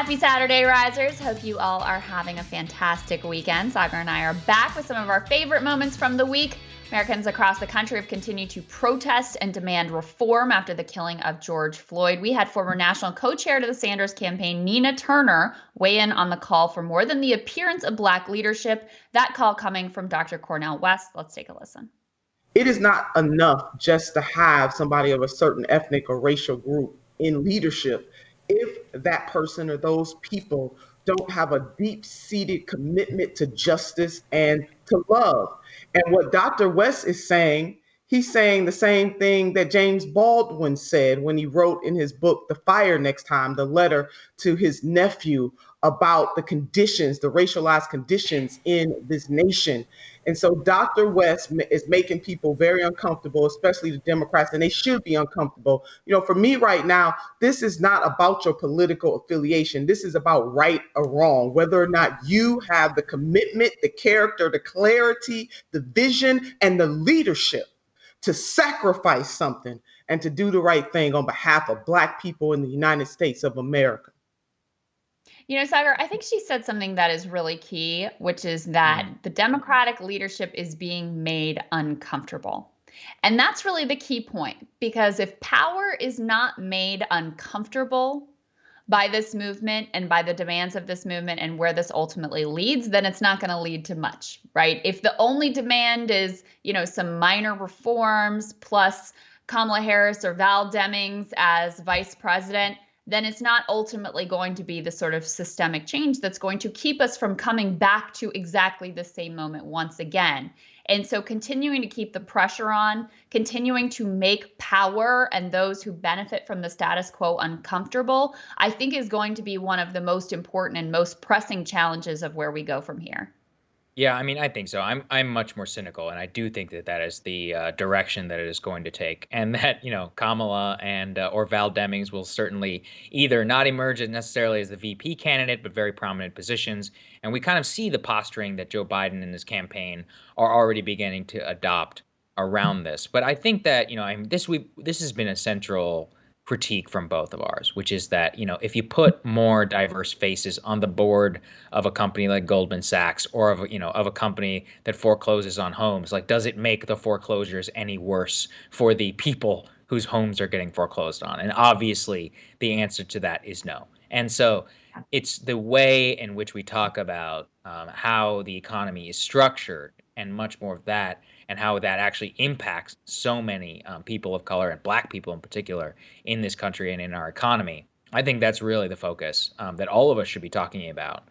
Happy Saturday, risers. Hope you all are having a fantastic weekend. Sagar and I are back with some of our favorite moments from the week. Americans across the country have continued to protest and demand reform after the killing of George Floyd. We had former national co-chair to the Sanders campaign, Nina Turner, weigh in on the call for more than the appearance of Black leadership. That call coming from Dr. Cornel West. Let's take a listen. It is not enough just to have somebody of a certain ethnic or racial group in leadership if that person or those people don't have a deep-seated commitment to justice and to love. And what Dr. West is saying, he's saying the same thing that James Baldwin said when he wrote in his book, The Fire Next Time, the letter to his nephew about the conditions, the racialized conditions in this nation. And so Dr. West is making people very uncomfortable, especially the Democrats, and they should be uncomfortable. You know, for me right now, this is not about your political affiliation. This is about right or wrong, whether or not you have the commitment, the character, the clarity, the vision, and the leadership to sacrifice something and to do the right thing on behalf of Black people in the United States of America. You know, Sagar, I think she said something that is really key, which is that the Democratic leadership is being made uncomfortable. And that's really the key point, because if power is not made uncomfortable by this movement and by the demands of this movement and where this ultimately leads, then it's not going to lead to much, right? If the only demand is, you know, some minor reforms plus Kamala Harris or Val Demings as vice president, then it's not ultimately going to be the sort of systemic change that's going to keep us from coming back to exactly the same moment once again. And so continuing to keep the pressure on, continuing to make power and those who benefit from the status quo uncomfortable, I think is going to be one of the most important and most pressing challenges of where we go from here. Yeah, I mean, I think so. I'm much more cynical, and I do think that that is the direction that it is going to take, and that Kamala and or Val Demings will certainly either not emerge as necessarily as the VP candidate, but very prominent positions. And we kind of see the posturing that Joe Biden and his campaign are already beginning to adopt around this. But I think that this has been a central critique from both of ours, which is that, if you put more diverse faces on the board of a company like Goldman Sachs or of a company that forecloses on homes, like, does it make the foreclosures any worse for the people whose homes are getting foreclosed on? And obviously the answer to that is no. And so it's the way in which we talk about how the economy is structured and much more of that, and how that actually impacts so many people of color and Black people in particular in this country and in our economy. I think that's really the focus that all of us should be talking about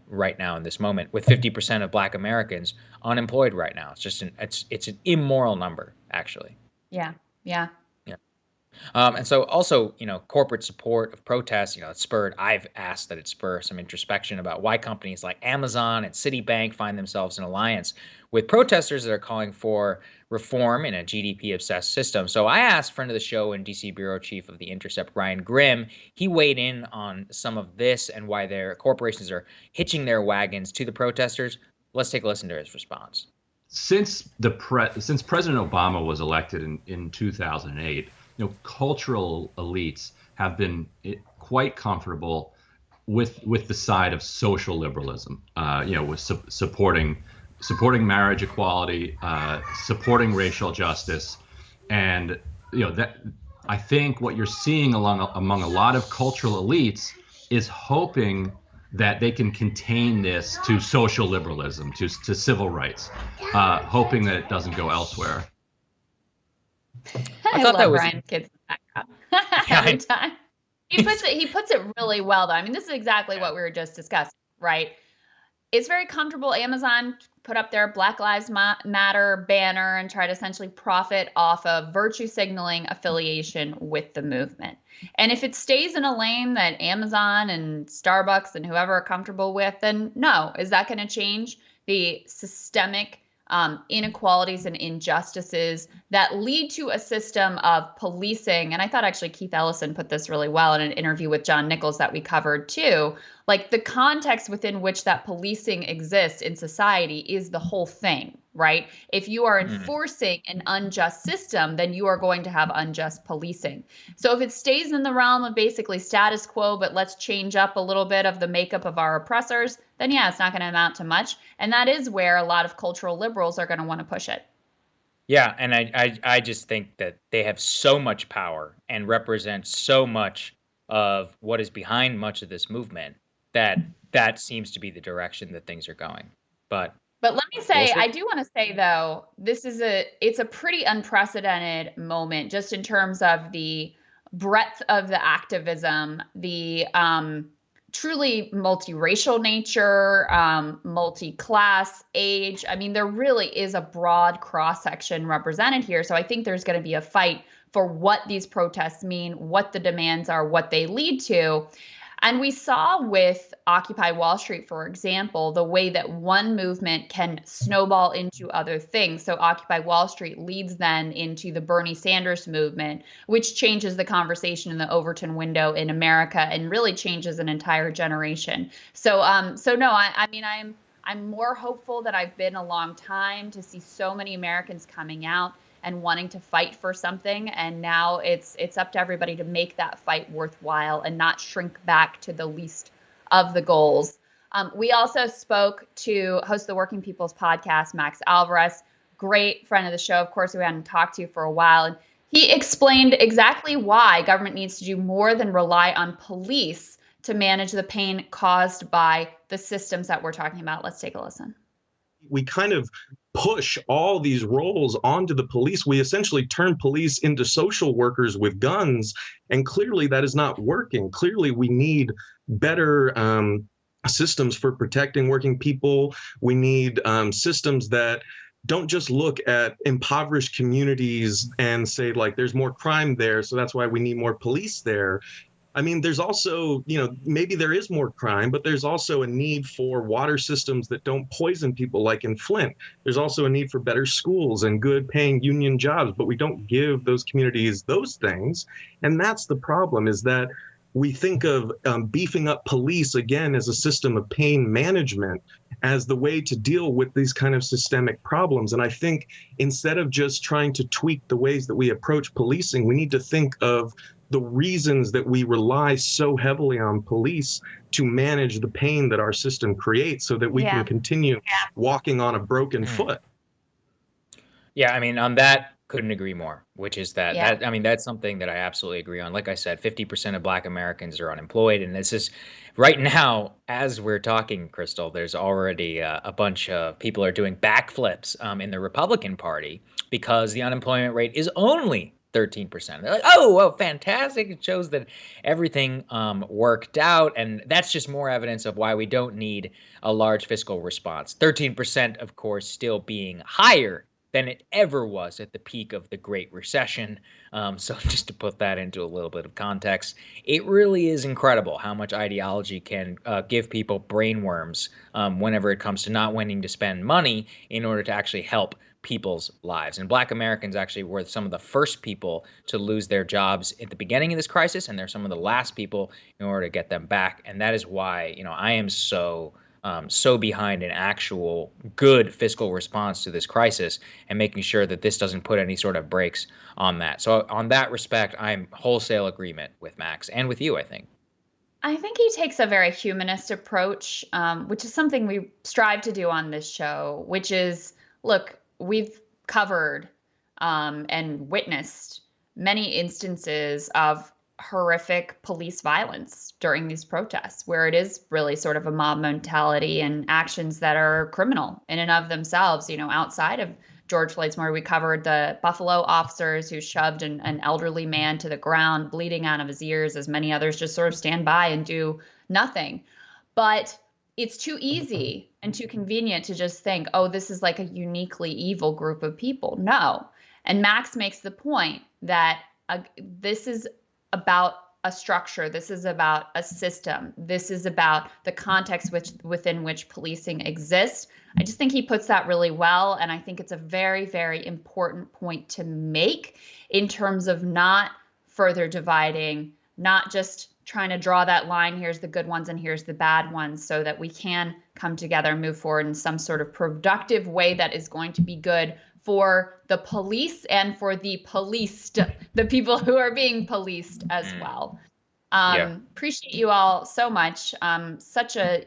right now in this moment, with 50% of Black Americans unemployed right now. It's just it's an immoral number, actually. Yeah. And so also, corporate support of protests, I've asked that it spur some introspection about why companies like Amazon and Citibank find themselves in alliance with protesters that are calling for reform in a GDP-obsessed system. So I asked friend of the show and DC bureau chief of the Intercept, Ryan Grimm. He weighed in on some of this and why their corporations are hitching their wagons to the protesters. Let's take a listen to his response. Since President Obama was elected in 2008, cultural elites have been quite comfortable with the side of social liberalism, with supporting marriage equality, supporting racial justice, and that I think what you're seeing among a lot of cultural elites is hoping that they can contain this to social liberalism, to civil rights, hoping that it doesn't go elsewhere. I love Ryan's kids in the background every time. He puts it really well, though. I mean, this is exactly what we were just discussing, right? It's very comfortable. Amazon put up their Black Lives Matter banner and try to essentially profit off of virtue signaling affiliation with the movement. And if it stays in a lane that Amazon and Starbucks and whoever are comfortable with, then no. Is that going to change the systemic inequalities and injustices that lead to a system of policing? And I thought actually Keith Ellison put this really well in an interview with John Nichols that we covered too. Like, the context within which that policing exists in society is the whole thing, right? If you are enforcing an unjust system, then you are going to have unjust policing. So if it stays in the realm of basically status quo, but let's change up a little bit of the makeup of our oppressors, then yeah, it's not going to amount to much. And that is where a lot of cultural liberals are going to want to push it. Yeah, and I just think that they have so much power and represent so much of what is behind much of this movement that seems to be the direction that things are going. But let me we'll say, see. I do want to say though, it's a pretty unprecedented moment just in terms of the breadth of the activism, the truly multiracial nature, multi-class, age. I mean, there really is a broad cross-section represented here. So I think there's going to be a fight for what these protests mean, what the demands are, what they lead to. And we saw with Occupy Wall Street, for example, the way that one movement can snowball into other things. So Occupy Wall Street leads then into the Bernie Sanders movement, which changes the conversation in the Overton window in America and really changes an entire generation. So no, I mean, I'm more hopeful than I've been a long time to see so many Americans coming out and wanting to fight for something. And now it's up to everybody to make that fight worthwhile and not shrink back to the least of the goals. We also spoke to host the Working People's Podcast, Max Alvarez, great friend of the show, of course, we hadn't talked to for a while. And he explained exactly why government needs to do more than rely on police to manage the pain caused by the systems that we're talking about. Let's take a listen. We kind of push all these roles onto the police. We essentially turn police into social workers with guns, and clearly that is not working. Clearly we need better systems for protecting working people. We need systems that don't just look at impoverished communities and say, like, there's more crime there, so that's why we need more police there. I mean, there's also, maybe there is more crime, but there's also a need for water systems that don't poison people like in Flint. There's also a need for better schools and good paying union jobs, but we don't give those communities those things. And that's the problem, is that we think of beefing up police again as a system of pain management as the way to deal with these kind of systemic problems. And I think instead of just trying to tweak the ways that we approach policing, we need to think of the reasons that we rely so heavily on police to manage the pain that our system creates so that we can continue walking on a broken foot. Yeah, I mean, on that, couldn't agree more, which is that, I mean, that's something that I absolutely agree on. Like I said, 50% of Black Americans are unemployed. And this is right now, as we're talking, Crystal, there's already a bunch of people are doing backflips in the Republican Party because the unemployment rate is only 13%. They're like, oh, fantastic. It shows that everything worked out. And that's just more evidence of why we don't need a large fiscal response. 13%, of course, still being higher than it ever was at the peak of the Great Recession. So just to put that into a little bit of context, it really is incredible how much ideology can give people brainworms whenever it comes to not wanting to spend money in order to actually help people's lives. And Black Americans actually were some of the first people to lose their jobs at the beginning of this crisis, and they're some of the last people in order to get them back. And that is why, I am so behind an actual good fiscal response to this crisis and making sure that this doesn't put any sort of brakes on that. So on that respect, I'm wholesale agreement with Max and with you, I think. I think he takes a very humanist approach, which is something we strive to do on this show, which is, look, we've covered and witnessed many instances of horrific police violence during these protests, where it is really sort of a mob mentality and actions that are criminal in and of themselves. Outside of George Floyd's murder, we covered the Buffalo officers who shoved an elderly man to the ground, bleeding out of his ears, as many others just sort of stand by and do nothing. But it's too easy and too convenient to just think, oh, this is like a uniquely evil group of people. No. And Max makes the point that this is about a structure. This is about a system. This is about the context within which policing exists. I just think he puts that really well. And I think it's a very, very important point to make in terms of not further dividing, not just trying to draw that line. Here's the good ones and here's the bad ones, so that we can come together and move forward in some sort of productive way that is going to be good for the police and for the policed, the people who are being policed as well. Appreciate you all so much. Such a,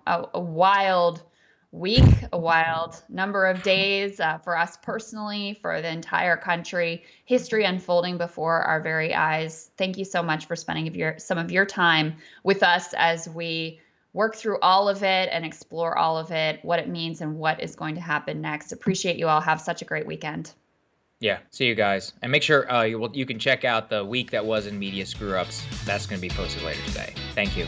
a wild week, a wild number of days for us personally, for the entire country, history unfolding before our very eyes. Thank you so much for spending some of your time with us as we work through all of it and explore all of it, what it means and what is going to happen next. Appreciate you all. Have such a great weekend. Yeah, see you guys. And make sure you can check out the week that was in media screw-ups. That's going to be posted later today. Thank you.